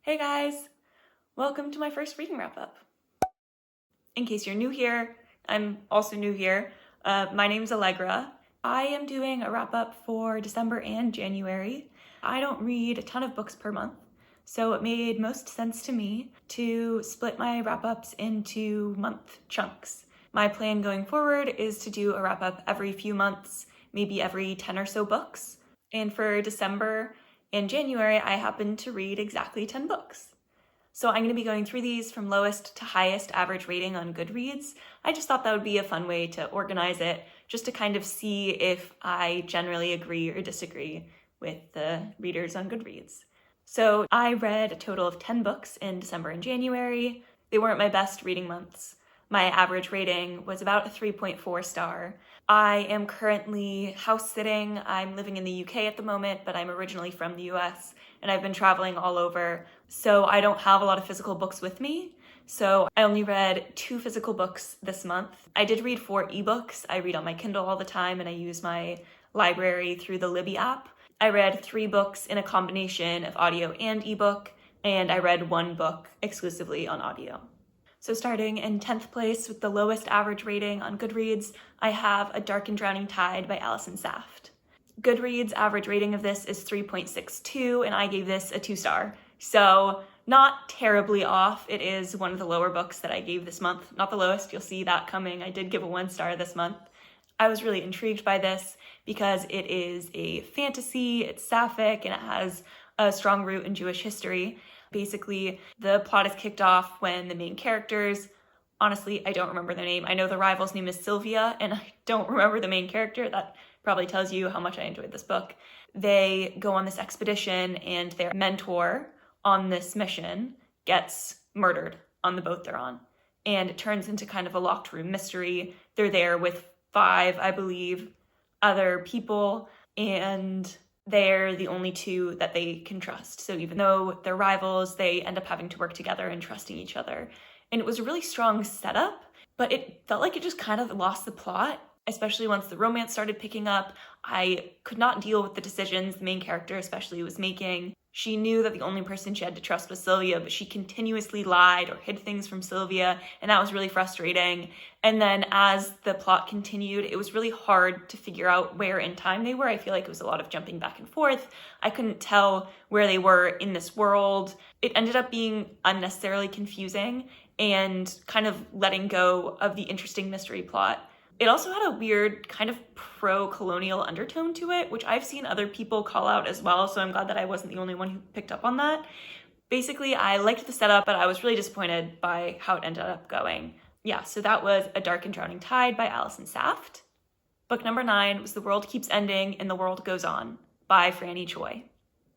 Hey guys! Welcome to my first reading wrap-up. In case you're new here, I'm also new here. My name's Allegra. I am doing a wrap-up for December and January. I don't read a ton of books per month, so it made most sense to me to split my wrap-ups into month chunks. My plan going forward is to do a wrap-up every few months, maybe every 10 or so books. And for December and January, I happened to read exactly 10 books. So I'm going to be going through these from lowest to highest average rating on Goodreads. I just thought that would be a fun way to organize it, just to kind of see if I generally agree or disagree with the readers on Goodreads. So I read a total of 10 books in December and January. They weren't my best reading months. My average rating was about a 3.4 star. I am currently house sitting. I'm living in the UK at the moment, but I'm originally from the US and I've been traveling all over. So I don't have a lot of physical books with me. So I only read 2 physical books this month. I did read 4 ebooks. I read on my Kindle all the time and I use my library through the Libby app. I read 3 books in a combination of audio and ebook, and I read 1 book exclusively on audio. So starting in 10th place with the lowest average rating on Goodreads, I have A Dark and Drowning Tide by Allison Saft. Goodreads' average rating of this is 3.62, and I gave this a 2 star. So not terribly off. It is one of the lower books that I gave this month. Not the lowest, you'll see that coming. I did give a 1 star this month. I was really intrigued by this because it is a fantasy, it's sapphic, and it has a strong root in Jewish history. Basically, the plot is kicked off when the main characters, honestly, I don't remember their name. I know the rival's name is Sylvia, and I don't remember the main character. That probably tells you how much I enjoyed this book. They go on this expedition, and their mentor on this mission gets murdered on the boat they're on. And it turns into kind of a locked room mystery. They're there with 5, I believe, other people, and they're the only 2 that they can trust. So even though they're rivals, they end up having to work together and trusting each other. And it was a really strong setup, but it felt like it just kind of lost the plot, especially once the romance started picking up. I could not deal with the decisions the main character especially was making. She knew that the only person she had to trust was Sylvia, but she continuously lied or hid things from Sylvia, and that was really frustrating. And then as the plot continued, it was really hard to figure out where in time they were. I feel like it was a lot of jumping back and forth. I couldn't tell where they were in this world. It ended up being unnecessarily confusing and kind of letting go of the interesting mystery plot. It also had a weird kind of pro-colonial undertone to it, which I've seen other people call out as well, so I'm glad that I wasn't the only one who picked up on that. Basically, I liked the setup, but I was really disappointed by how it ended up going. Yeah, so that was A Dark and Drowning Tide by Allison Saft. Book number 9 was The World Keeps Ending and the World Goes On by Franny Choi.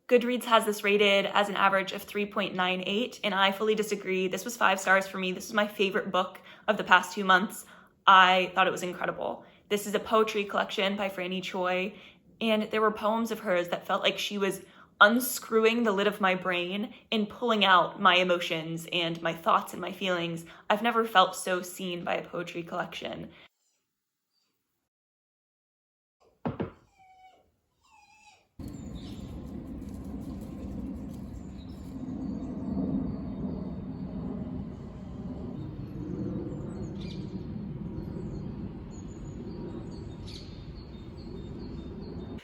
Goodreads has this rated as an average of 3.98, and I fully disagree. This was 5 stars for me. This is my favorite book of the past 2 months. I thought it was incredible. This is a poetry collection by Franny Choi, and there were poems of hers that felt like she was unscrewing the lid of my brain and pulling out my emotions and my thoughts and my feelings. I've never felt so seen by a poetry collection.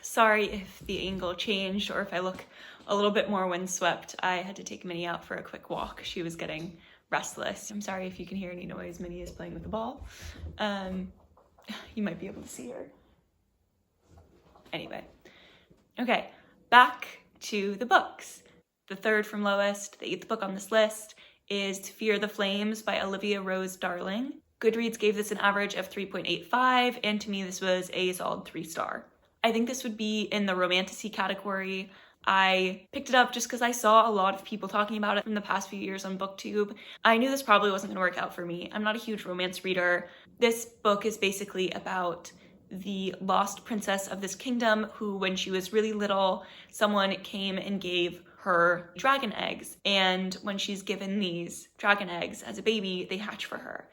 Sorry if the angle changed or if I look a little bit more windswept. I had to take Minnie out for a quick walk. She was getting restless. I'm sorry if you can hear any noise. Minnie is playing with the ball. You might be able to see her. Anyway, okay, back to the books. The third from lowest, the 8th book on this list, is To Fear the Flames by Olivia Rose Darling. Goodreads gave this an average of 3.85, and to me this was a solid 3 star. I think this would be in the romantasy category. I picked it up just because I saw a lot of people talking about it from the past few years on BookTube. I knew this probably wasn't going to work out for me. I'm not a huge romance reader. This book is basically about the lost princess of this kingdom who, when she was really little, someone came and gave her dragon eggs. And when she's given these dragon eggs as a baby, they hatch for her.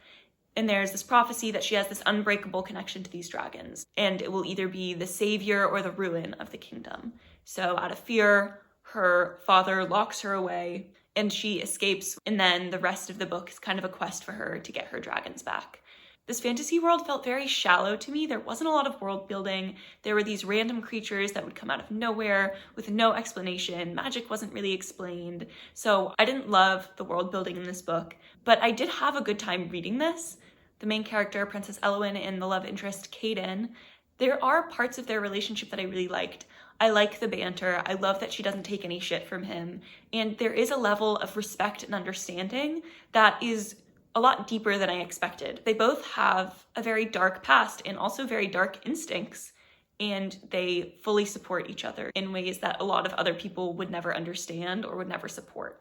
And there's this prophecy that she has this unbreakable connection to these dragons, and it will either be the savior or the ruin of the kingdom. So out of fear, her father locks her away and she escapes, and then the rest of the book is kind of a quest for her to get her dragons back. This fantasy world felt very shallow to me. There wasn't a lot of world building. There were these random creatures that would come out of nowhere with no explanation. Magic wasn't really explained. So I didn't love the world building in this book, but I did have a good time reading this. The main character, Princess Elwyn, and the love interest, Caden, there are parts of their relationship that I really liked. I like the banter. I love that she doesn't take any shit from him. And there is a level of respect and understanding that is a lot deeper than I expected. They both have a very dark past and also very dark instincts, and they fully support each other in ways that a lot of other people would never understand or would never support.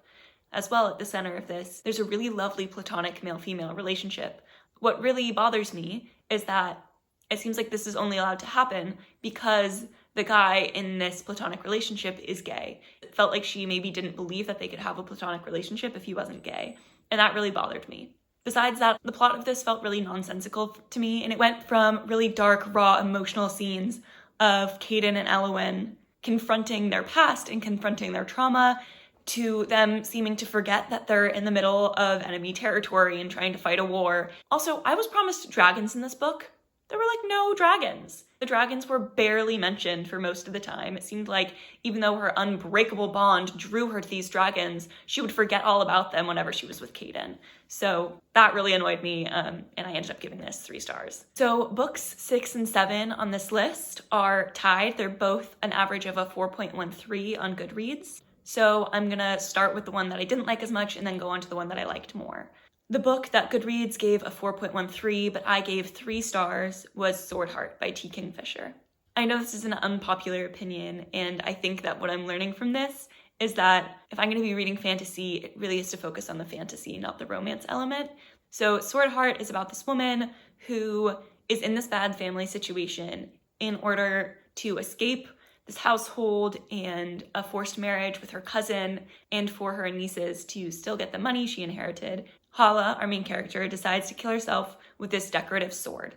As well, at the center of this, there's a really lovely platonic male-female relationship. What really bothers me is that it seems like this is only allowed to happen because the guy in this platonic relationship is gay. It felt like she maybe didn't believe that they could have a platonic relationship if he wasn't gay, and that really bothered me. Besides that, the plot of this felt really nonsensical to me, and it went from really dark, raw, emotional scenes of Caden and Elwyn confronting their past and confronting their trauma to them seeming to forget that they're in the middle of enemy territory and trying to fight a war. Also, I was promised dragons in this book. There were no dragons. The dragons were barely mentioned for most of the time. It seemed like even though her unbreakable bond drew her to these dragons, she would forget all about them whenever she was with Caden. So that really annoyed me, and I ended up giving this 3 stars. So books 6 and 7 on this list are tied. They're both an average of a 4.13 on Goodreads. So I'm gonna start with the one that I didn't like as much and then go on to the one that I liked more. The book that Goodreads gave a 4.13, but I gave 3 stars, was Swordheart by T. Kingfisher. I know this is an unpopular opinion, and I think that what I'm learning from this is that if I'm going to be reading fantasy, it really is to focus on the fantasy, not the romance element. So Swordheart is about this woman who is in this bad family situation in order to escape this household and a forced marriage with her cousin, and for her nieces to still get the money she inherited. Hala, our main character, decides to kill herself with this decorative sword.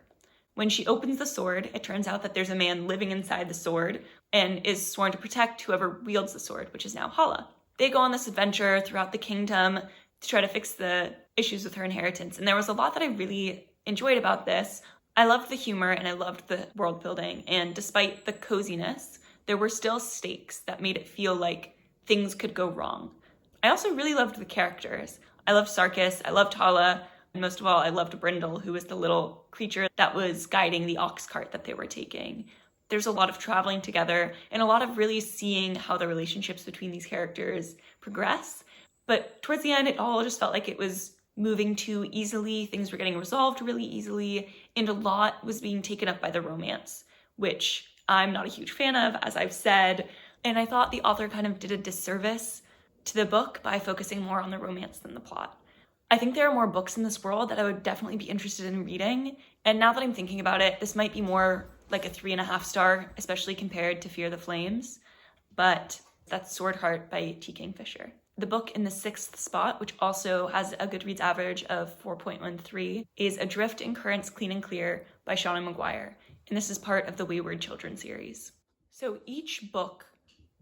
When she opens the sword, it turns out that there's a man living inside the sword and is sworn to protect whoever wields the sword, which is now Hala. They go on this adventure throughout the kingdom to try to fix the issues with her inheritance, and there was a lot that I really enjoyed about this. I loved the humor and I loved the world building, and despite the coziness, there were still stakes that made it feel like things could go wrong. I also really loved the characters. I loved Sarkis, I loved Hala, and most of all, I loved Brindle, who was the little creature that was guiding the ox cart that they were taking. There's a lot of traveling together and a lot of really seeing how the relationships between these characters progress. But towards the end, it all just felt like it was moving too easily. Things were getting resolved really easily, and a lot was being taken up by the romance, which I'm not a huge fan of, as I've said. And I thought the author kind of did a disservice to the book by focusing more on the romance than the plot. I think there are more books in this world that I would definitely be interested in reading, and now that I'm thinking about it, this might be more like a 3.5 star, especially compared to Fear the Flames, but that's Swordheart by T. Kingfisher. The book in the 6th spot, which also has a Goodreads average of 4.13, is Adrift in Currents Clean and Clear by Shauna Maguire, and this is part of the Wayward Children series. So each book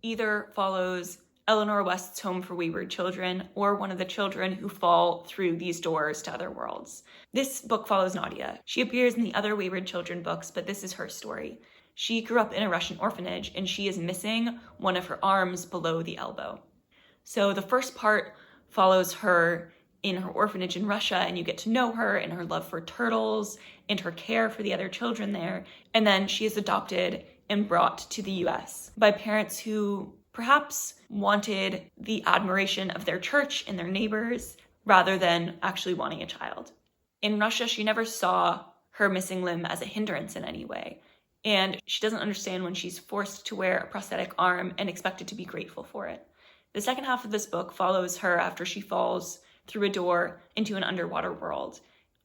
either follows Eleanor West's home for wayward children or one of the children who fall through these doors to other worlds. This book follows Nadia. She appears in the other Wayward Children books, but this is her story. She grew up in a Russian orphanage and she is missing one of her arms below the elbow. So the first part follows her in her orphanage in Russia, and you get to know her and her love for turtles and her care for the other children there. And then she is adopted and brought to the US by parents who perhaps wanted the admiration of their church and their neighbors rather than actually wanting a child. In Russia, she never saw her missing limb as a hindrance in any way, and she doesn't understand when she's forced to wear a prosthetic arm and expected to be grateful for it. The second half of this book follows her after she falls through a door into an underwater world.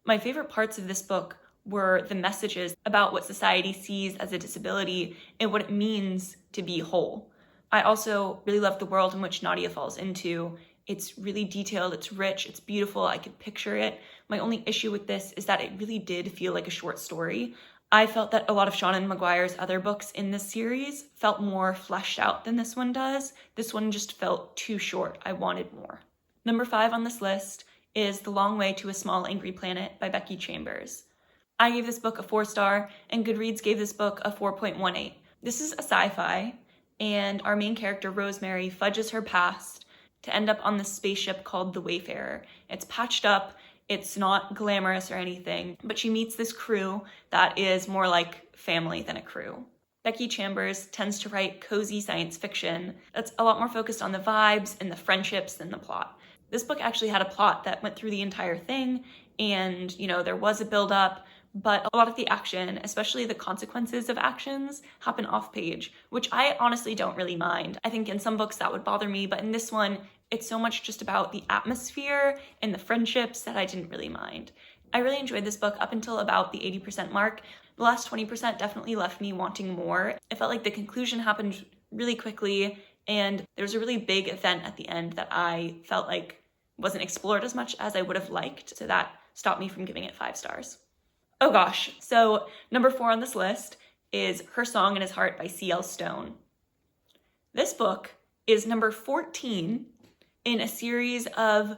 My favorite parts of this book were the messages about what society sees as a disability and what it means to be whole. I also really love the world in which Nadia falls into. It's really detailed, it's rich, it's beautiful, I could picture it. My only issue with this is that it really did feel like a short story. I felt that a lot of Seanan McGuire's other books in this series felt more fleshed out than this one does. This one just felt too short. I wanted more. Number 5 on this list is The Long Way to a Small Angry Planet by Becky Chambers. I gave this book a 4-star, and Goodreads gave this book a 4.18. This is a sci-fi, and our main character, Rosemary, fudges her past to end up on this spaceship called the Wayfarer. It's patched up, it's not glamorous or anything, but she meets this crew that is more like family than a crew. Becky Chambers tends to write cozy science fiction that's a lot more focused on the vibes and the friendships than the plot. This book actually had a plot that went through the entire thing, and, there was a build-up, but a lot of the action, especially the consequences of actions, happen off-page, which I honestly don't really mind. I think in some books that would bother me, but in this one, it's so much just about the atmosphere and the friendships that I didn't really mind. I really enjoyed this book up until about the 80% mark. The last 20% definitely left me wanting more. It felt like the conclusion happened really quickly, and there was a really big event at the end that I felt like wasn't explored as much as I would have liked, so that stopped me from giving it 5 stars. Oh gosh, so number 4 on this list is Her Song in His Heart by C.L. Stone. This book is number 14 in a series of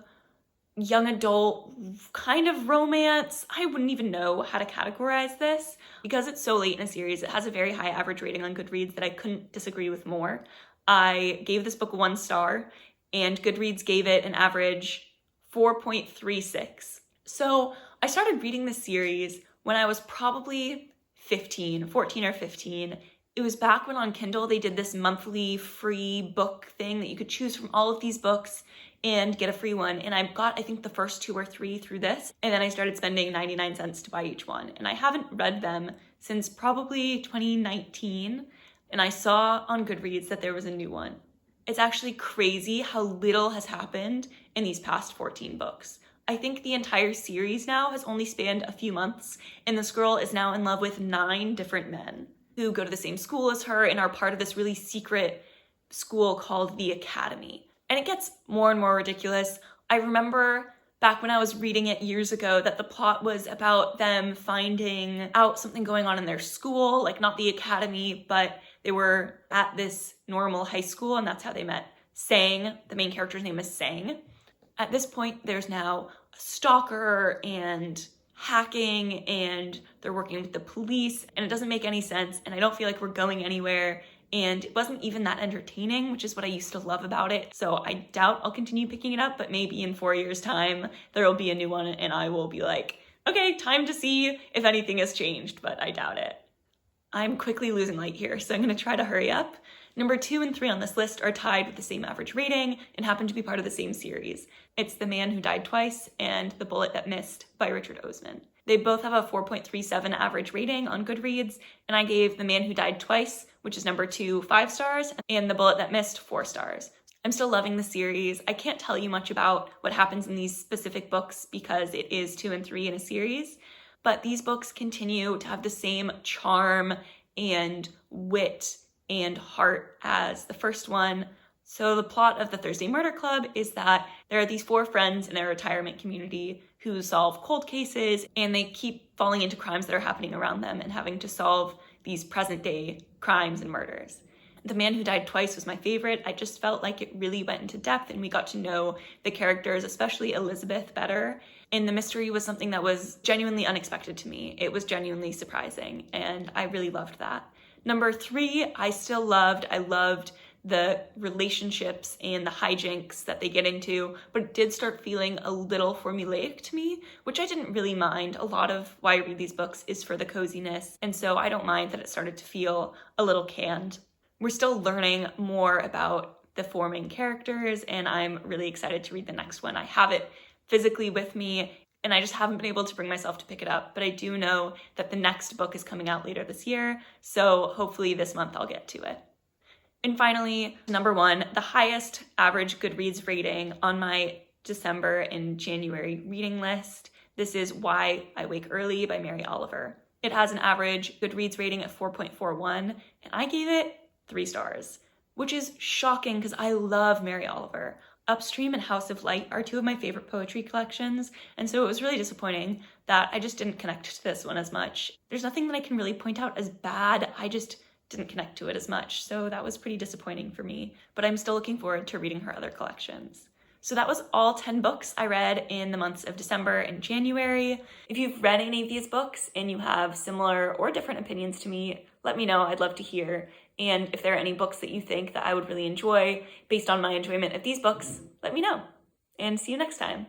young adult kind of romance. I wouldn't even know how to categorize this. Because it's so late in a series, it has a very high average rating on Goodreads that I couldn't disagree with more. I gave this book 1 star, and Goodreads gave it an average 4.36. So I started reading this series when I was probably 14 or 15. It was back when on Kindle they did this monthly free book thing that you could choose from all of these books and get a free one. And I got, I think, the first 2 or 3 through this. And then I started spending 99 cents to buy each one. And I haven't read them since probably 2019. And I saw on Goodreads that there was a new one. It's actually crazy how little has happened in these past 14 books. I think the entire series now has only spanned a few months, and this girl is now in love with 9 different men who go to the same school as her and are part of this really secret school called the Academy. And it gets more and more ridiculous. I remember back when I was reading it years ago that the plot was about them finding out something going on in their school, like not the Academy, but they were at this normal high school, and that's how they met Sang. The main character's name is Sang. At this point, there's now a stalker and hacking, and they're working with the police, and it doesn't make any sense, and I don't feel like we're going anywhere, and it wasn't even that entertaining, which is what I used to love about it. So I doubt I'll continue picking it up, but maybe in 4 years' time, there will be a new one, and I will be like, okay, time to see if anything has changed, but I doubt it. I'm quickly losing light here, so I'm gonna try to hurry up. Number 2 and 3 on this list are tied with the same average rating and happen to be part of the same series. It's The Man Who Died Twice and The Bullet That Missed by Richard Osman. They both have a 4.37 average rating on Goodreads, and I gave The Man Who Died Twice, which is number 2, 5 stars, and The Bullet That Missed, 4 stars. I'm still loving the series. I can't tell you much about what happens in these specific books because it is 2 and 3 in a series, but these books continue to have the same charm and wit and heart as the first one. So the plot of the Thursday Murder Club is that there are these 4 friends in their retirement community who solve cold cases, and they keep falling into crimes that are happening around them and having to solve these present day crimes and murders. The Man Who Died Twice was my favorite. I just felt like it really went into depth and we got to know the characters, especially Elizabeth, better. And the mystery was something that was genuinely unexpected to me. It was genuinely surprising, and I really loved that. Number 3, I still loved. I loved the relationships and the hijinks that they get into, but it did start feeling a little formulaic to me, which I didn't really mind. A lot of why I read these books is for the coziness, and so I don't mind that it started to feel a little canned. We're still learning more about the 4 main characters, and I'm really excited to read the next one. I have it physically with me, and I just haven't been able to bring myself to pick it up, but I do know that the next book is coming out later this year, so hopefully this month I'll get to it. And finally, number 1, the highest average Goodreads rating on my December and January reading list. This is Why I Wake Early by Mary Oliver. It has an average Goodreads rating of 4.41, and I gave it 3 stars, which is shocking because I love Mary Oliver. Upstream and House of Light are two of my favorite poetry collections, and so it was really disappointing that I just didn't connect to this one as much. There's nothing that I can really point out as bad, I just didn't connect to it as much, so that was pretty disappointing for me, but I'm still looking forward to reading her other collections. So that was all 10 books I read in the months of December and January. If you've read any of these books and you have similar or different opinions to me, let me know, I'd love to hear. And if there are any books that you think that I would really enjoy based on my enjoyment of these books, let me know. And see you next time.